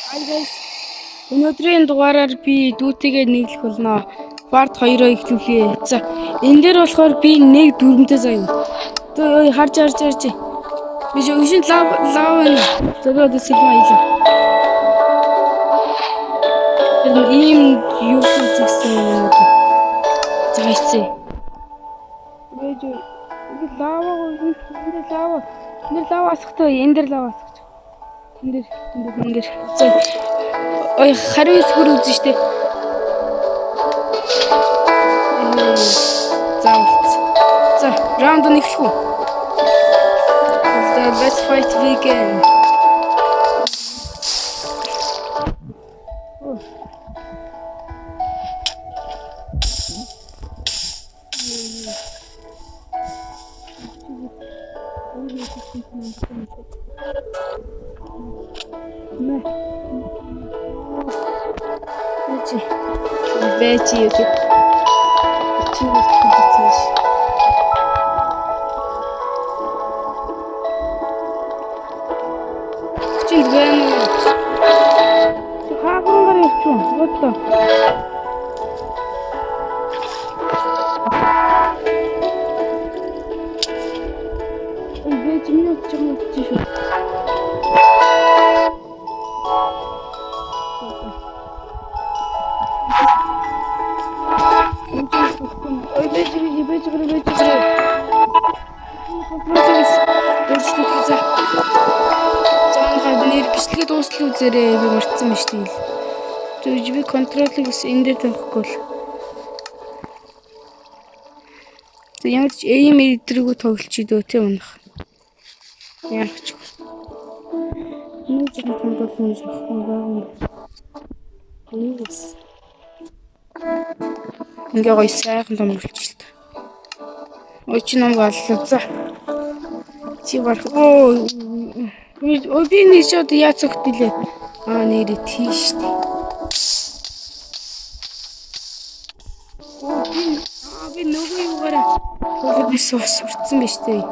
Hi guys. Өнөөдрийн дугаараар би дүүтэйгээ нийлэх болно. Part 2-оо эхлүүлье. За, энэ дээр болохоор би 1-4-тэй заяа. Төө харж. Би шин лав зөвөөд сэлмэ аялаа. Тэр ийм юу гэсэн юм бэ? За хайцээ. Бэж лава асахтай энэ дээр лава асах. Энд дээр. За. Ой, хариу эсгэр үзэн штэ. За, раунд эхлэх үү? Let's fight vegan. Бэчи юу. Чин байна уу? Хаагунгаар явчих. Вот. Бэчи минут чимээ. Бичлэгээ дуустал үзээрэй. Би мартсан биш тийм. Тэгж би контролыг энэ дээр тавихгүй л. Тэг ямар ч эйм эдрэгүү тоглолчидөө тийм унах. Яах ч. Нэг юм контрол хийж байгаа юм. Ингээ гоё сайхан томруулчихлаа. Ой чи нам галлаа. За. Чи баг. Ой би нэг шууд яац өгтөлээ. Нэрээ тийш штэ. Би нөгөө юугаараа би сурцсан биш үү?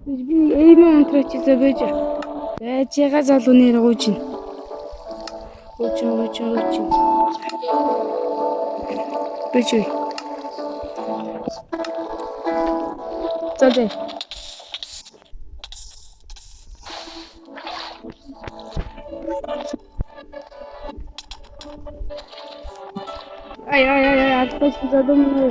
Би эйм онтрооч забэж. Байжгаа залуу нэр гуйж. Гуйж. Бэчээ. Зодэ. Ай, атпас задумно.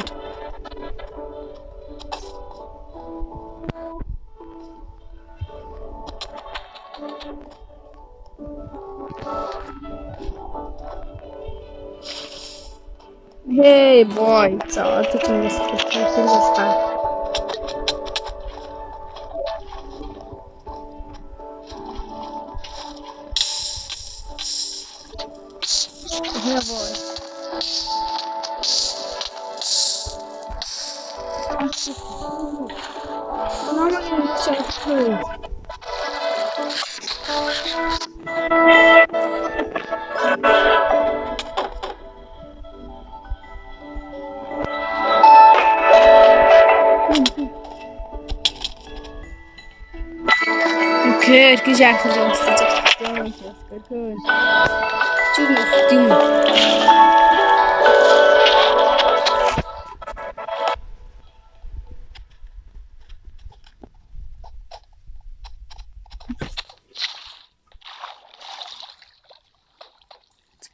Hey boy, so ты что здесь интересно? Hey boy. Окей, эргэж яах вэ гэсэн чинь. Чүр тийм.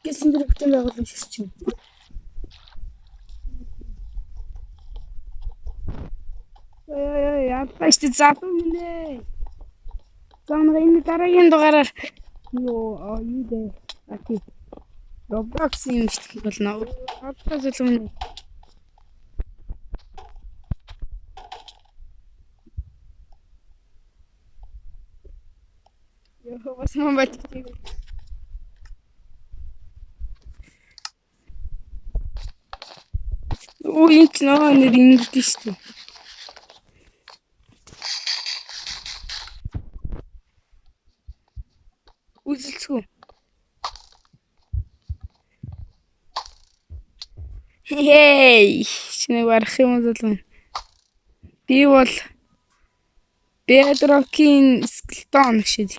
Гэсэн дээр бүтээн байгуулсан ширчин. Яапаш тэ залуу минь. Замраа энэ дараагийн дугаараар юу дээ. Ати. Roblox юм шиг болно. Одоо зөвлөмнө. Бас мамбат. Ой, энэ нэр ингэдэж шүү. Үзэлцгүй. Хей, шинэ барах юм бол би бол Bedrock-ийн скелетон шиг.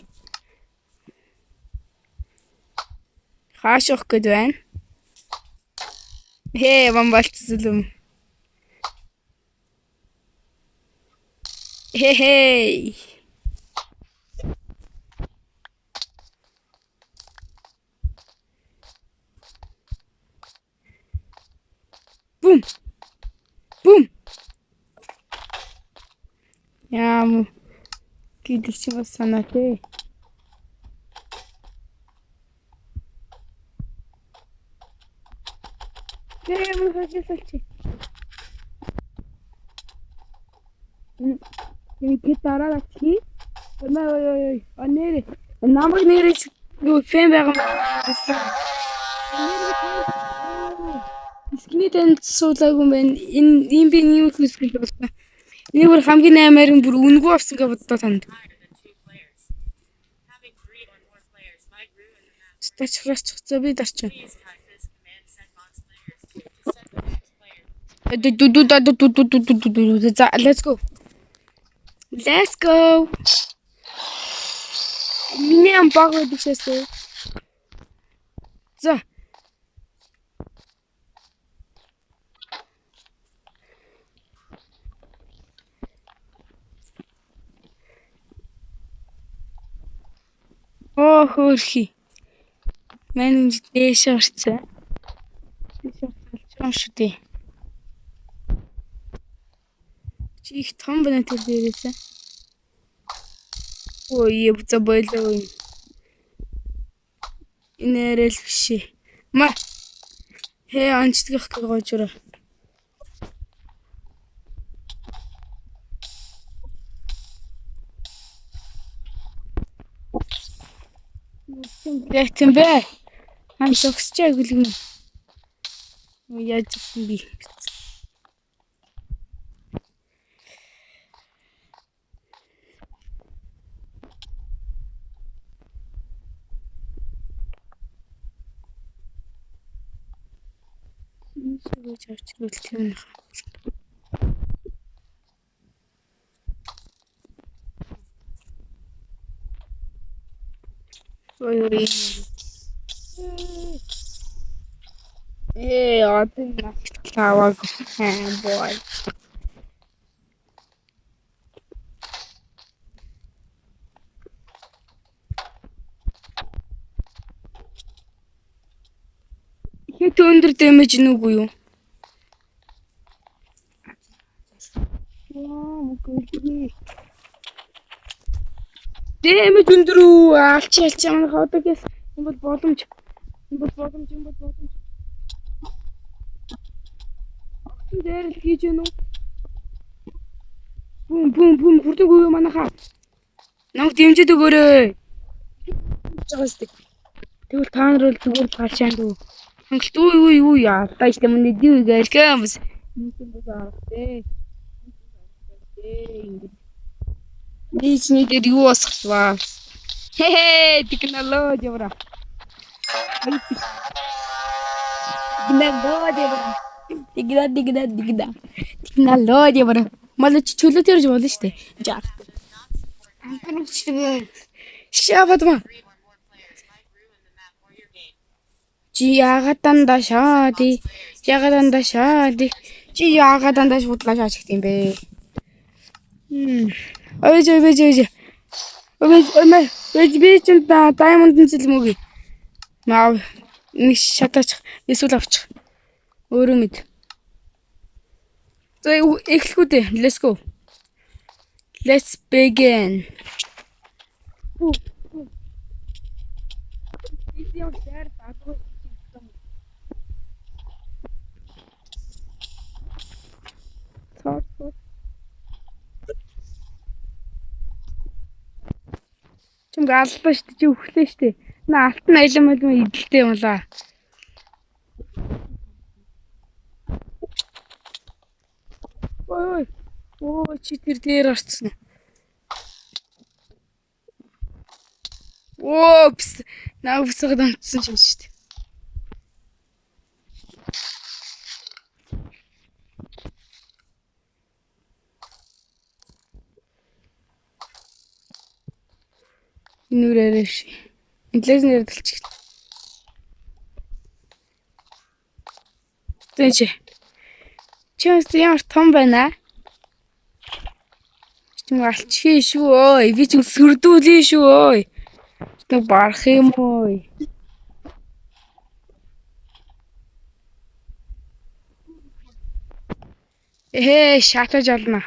Хааш явах гээд байна? Бамбалцлаа. Хей. Бум. Бум. Яам. Гидэлч бас санаа тий. Мөн хажуулчих. Ингээд дараад чи. Ой. Анери. Намайг нэрэж юу фэн байгаа юм. Скиний тэнд суулаагүй юм байна. Энэ би нэг хүсгэл боллоо. Энэ бүр хамгийн наймаар бүр үнгүй авсан гэж бодлоо танд. Стачрас цоцоо би дарч. Let's go. Let's go. Миний амбаг өгчээсэй. За. Хөрхи. Мань дээш орцсон. Дээш орцсон шүү дээ. Чи их том байна тэр дээрээсээ. Ой, буцаа бойлоо. Инээрэл биш. Ма. Анчдгах гэж гоожроо. Тэгтэн бэ. Зогсчээ гүлгэн. Яаж юм би. Сүүж авчирвал тийм нах. Ой. Один таваг. Бой. Хэд өндөр дэмэж нүггүй юу? Мөгүй. Дэмэж өндөр үү? Алч манайх одоо гэс юм бол боломж. Огтон дээр л хийж гэнэ үү? Бум хүрдэг үү манайхаа? Намайг дэмжиж өгөөрэй. Тэгвэл та нар бол зүгээр гашаанд үү? Хангалт үй яалтаа ч юм нэг юу гэлгэн бас. Нийцний дээр юу асахваа? Технологи бра. Технологи бра. Малч чөлөөт ярьж болно шүү дээ. Жаа. Шавадма. Чи яагаад дандаа шаади? Чи яагаад дандаа шуудлаа шаачих юм бэ? Ой. Би ч даймонд нэлмөг. Маа нэг шатаач эсвэл авчих. Өөрөө мэд. За эхлэхгүй дээ. Let's go. Let's begin. Видео дээр баггүй. Чимг аллаа шүү дээ. Чи өглөө шүү дээ. Алтан аялам идэлтэй юм лаа. Ой. Чи тэр дээр орцсон. Опс. Наа үсгэж амтсан юм шүү дээ. Нүрээрээ ши. Инглиш нэр дэлчих. Тэгэж. Чимээс ямар том байна аа? Чим алчихъя шүү ой. Би ч сүрдүүлээ шүү ой. Тэг барах юм ой. Шатаж олно.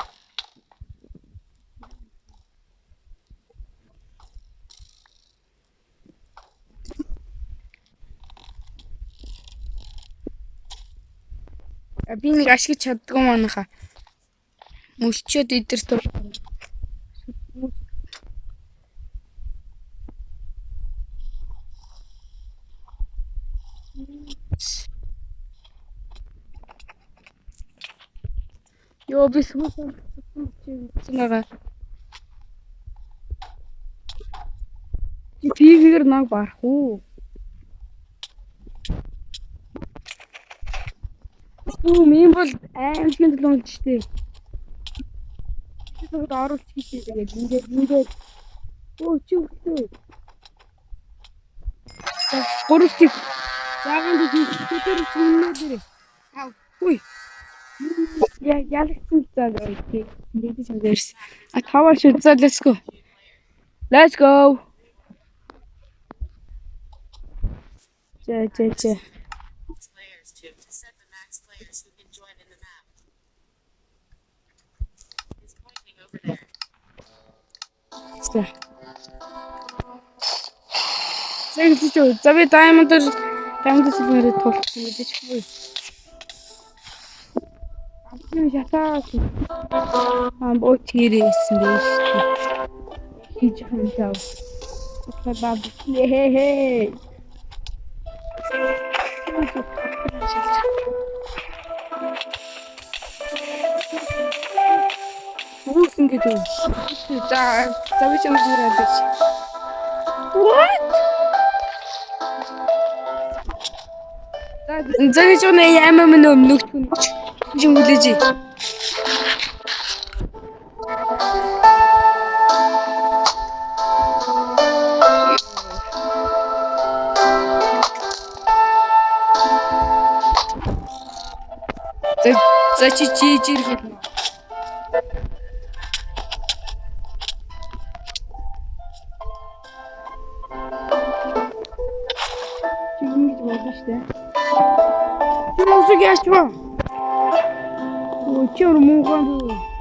Би нэг ашиглаж чаддгүй манайха. Мөлчөөд идэрт. Ёо би сүмсэн байгаа. Тийгээр нэг барах уу? Ийм бол аймгийн төлөө л штэ. Тэгвэл оруулж хийчихээ тэгээд ингээд өө чи өгтөө. За гуравтыг заагаад хийхдээ зүннээ дээрээ. Үй. Ялагдсан заа гэх юм дээрс. Таваар шүү. За let's go. Let's go. Чэ. За. За би diamond-ээр сэлмээрээ тулах юм гэж хөөе. Амтны шатаа. Ботирээсэн байж тээ. Хийж хандаа. Баб. Хээ. Үс ингэж үү. За би ч юм зүрээд байж. What? За гэж үнэ ямар мөн өмнөх хүн юм хүлээж. За чи ирэх юм. Чи ингэж болно штэ. Чи музык яачваа. Оо чи муухан дөө.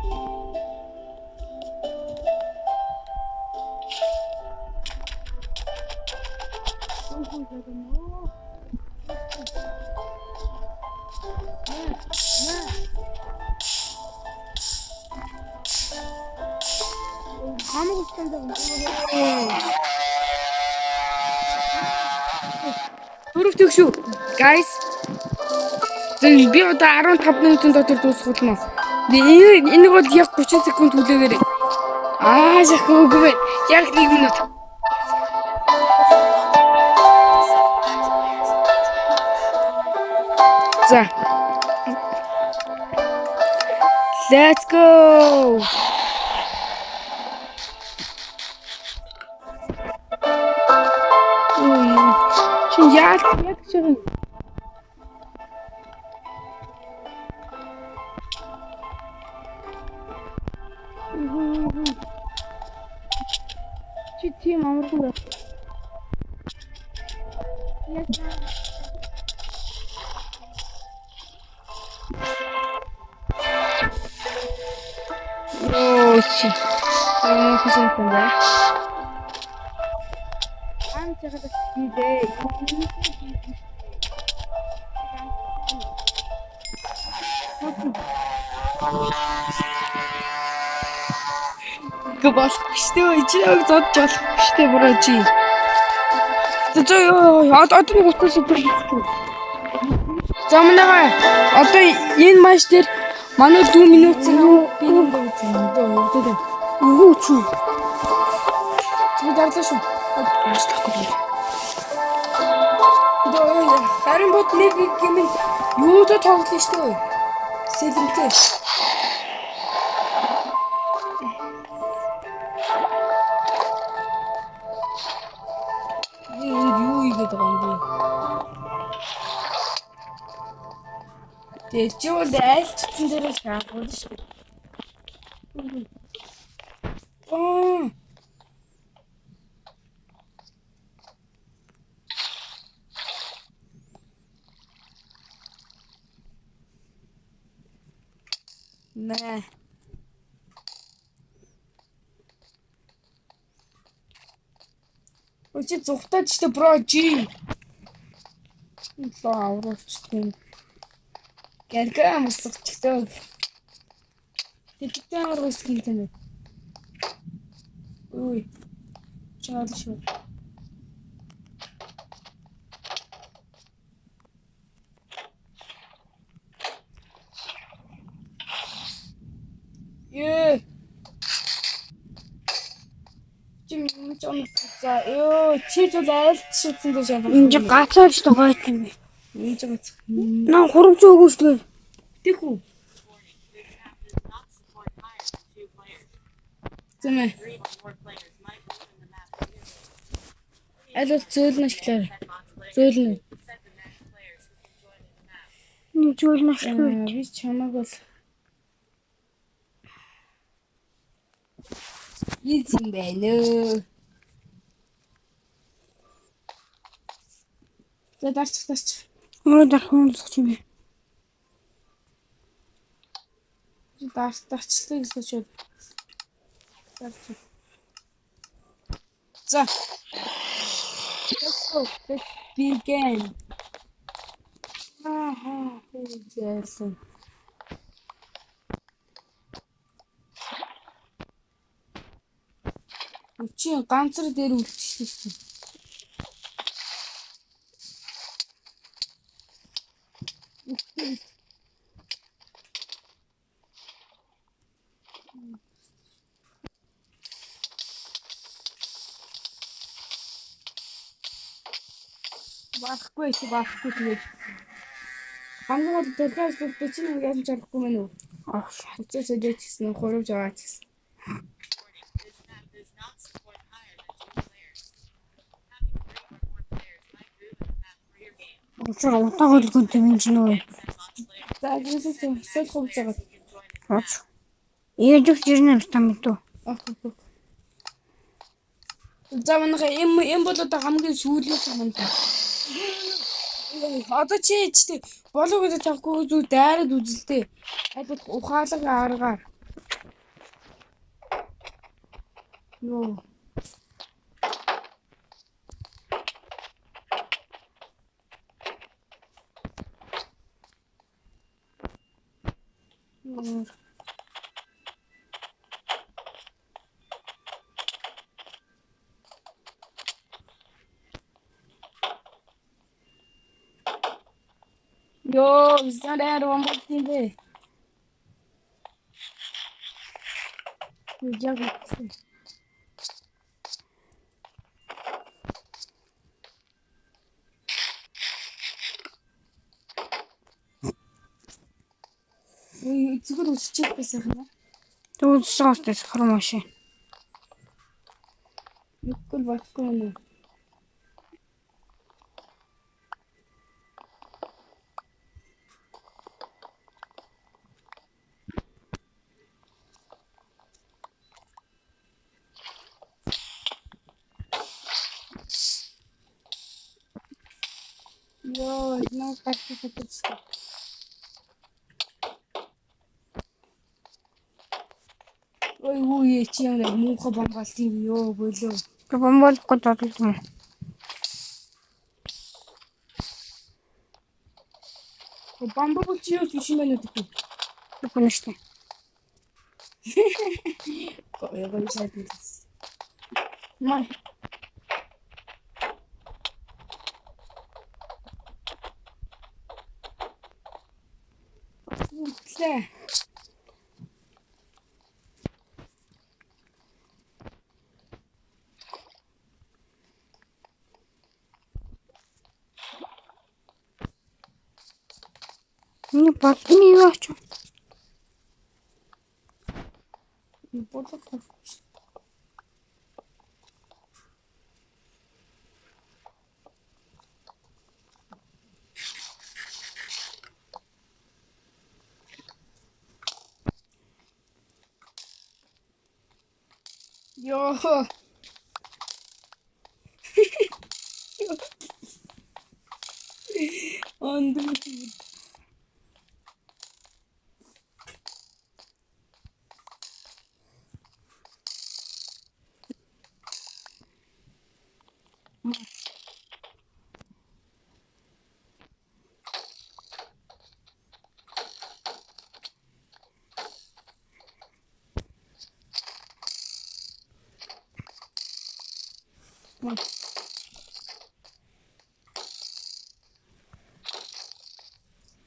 Төрөвдөг шүү. Guys. Би одоо 15 минутын дотор дуусгуулна. Энийг бол яг 30 секунд хүлээгээрэй. Шахаагүй. Яг 1 минут. За. Let's go. Яг чиг. Чи тийм амархан байна. Оо чи. Хэсэг байна. Анчаад хийдээ. Гобох штэ чи яг зодж болох штэ буруу чи. Одоо нэг утгаас супер. За манайгаа одоо энэ маш дээр манай 2 минут зэрэг би нэг үзэн дөө. Юу чи? Чи дарлаа шүү. Харин бод нэг юм юу ч тоглоно штэ. Сэлэмтэй. Юу игээд байгаа юм бэ? Тэгээ чи бол айлчсан дээр л шаардлагагүй шүү дээ. Аа. Нэ. Өчиг зүхтаж ч бро жи. Лоо авралчтай. Гэргээ амсагчтай. Тэгтээ авралч гинтэй мэ. Ой. Чаал шүү. Ёо. Чим чам за ёо чи ч бол айлчсан дээр шалгах. Энд гацаач байгаа юм бэ. Энд жагац. Наа хурамч өгөөч тэгээ. Тэхүү. Зэмэ. Аль бол зөөлнө шиглэр. Зөөлнө. Нэг зүйл нэшгүй. Би чамаг бол ийм байна. За дарч. Өөрөө дарах юм болох юм бэ. Дарчлаа гэж бодож. Дарч. За. Let's begin. Yes. Чи ганцар дээр үлдчихсэн шүү дээ. Бахгүй тэгээд. Хамгийн гол дэлгээс бүгд чинь яаж чадахгүй мэн үү? Ах. Хэцээсээ дэжсэн хурууж аваад гэсэн. Учир утаагаар л гэнтэй юм чинь үү. За зөвсөж хувцаагаад. Ач. Ээж өгч ирнэ юм стам мэдүү. За манайха эм бол одоо хамгийн сүүлийнх юм байна. Одоо чи болов гэж тавхгүй зүг дайраад үзэлтэй. Аль бол ухаалаг аргаар. Йоо. Yo, isn't one more thing there? Ой, зүгээр үсчих байсан юм аа. Тэгвэл соостой сахар машин. Нүгэл батгүй юм. Йоо, наа гацчихсан. Ой, чи юм муухай бомбалт юм ёо болоо. Бомболохгүй бодлоо юм. Бомба бол чи юу тийш юм байна үү? Хүнэштэй. Ой, сайдс. Май. Лээ. Не батми юу ач. Бодлоо. Ёо. Ондруу.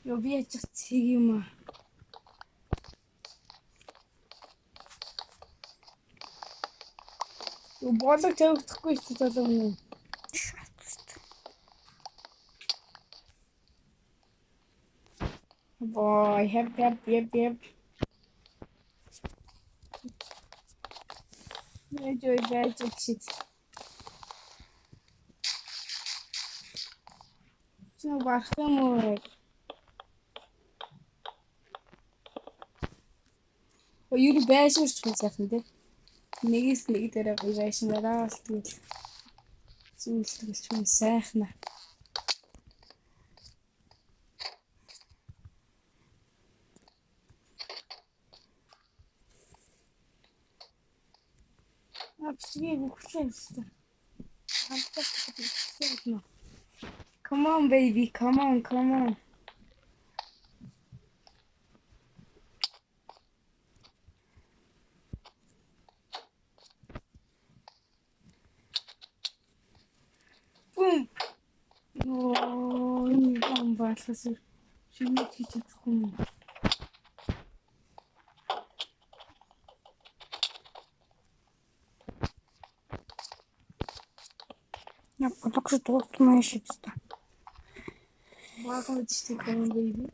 Ёо би ячих цэг юм аа. Ёо болог тавигдахгүй ч болов уу? Boy, yep. Enjoy magic shit. Чи барах юм уу? Юу байсан ч хүн сайхан тий. Нэгээс нэг дээр байсан дараа л тэгэл зүйлсэлж хүн сайхна. Абсолютно ухлээстэй. Come on baby, come on. Boom. Оо, энэ бомбаалаас шинэ хийж чадахгүй юм. Я подокшу толстый мальчик-то. Баахан үстэй come on baby.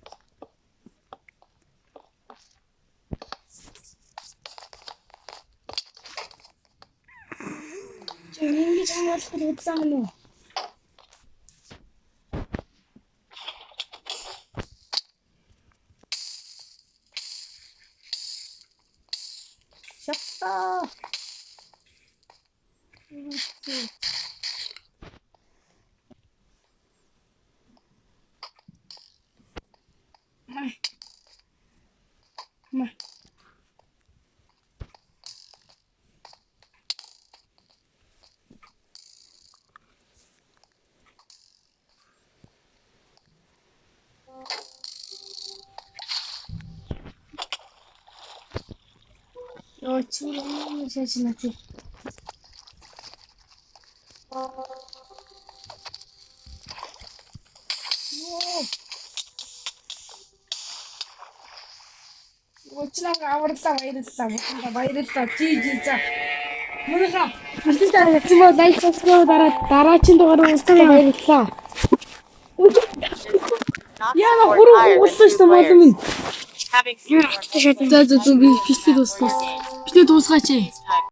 Ингэж хамгаалах хэрэгцээ юм уу? Шапта. Май. Ёо чурам шашнати. Уучнаг аварлаа баярлалаа. Жи за. Мөнхөө. Бидний тавьсан бол лайк subscribe дараагийн дугаараар уулзсан баярлалаа. Яа хуруу уулсан шүү дээ минь. Having За би бичлээ дуусгаач.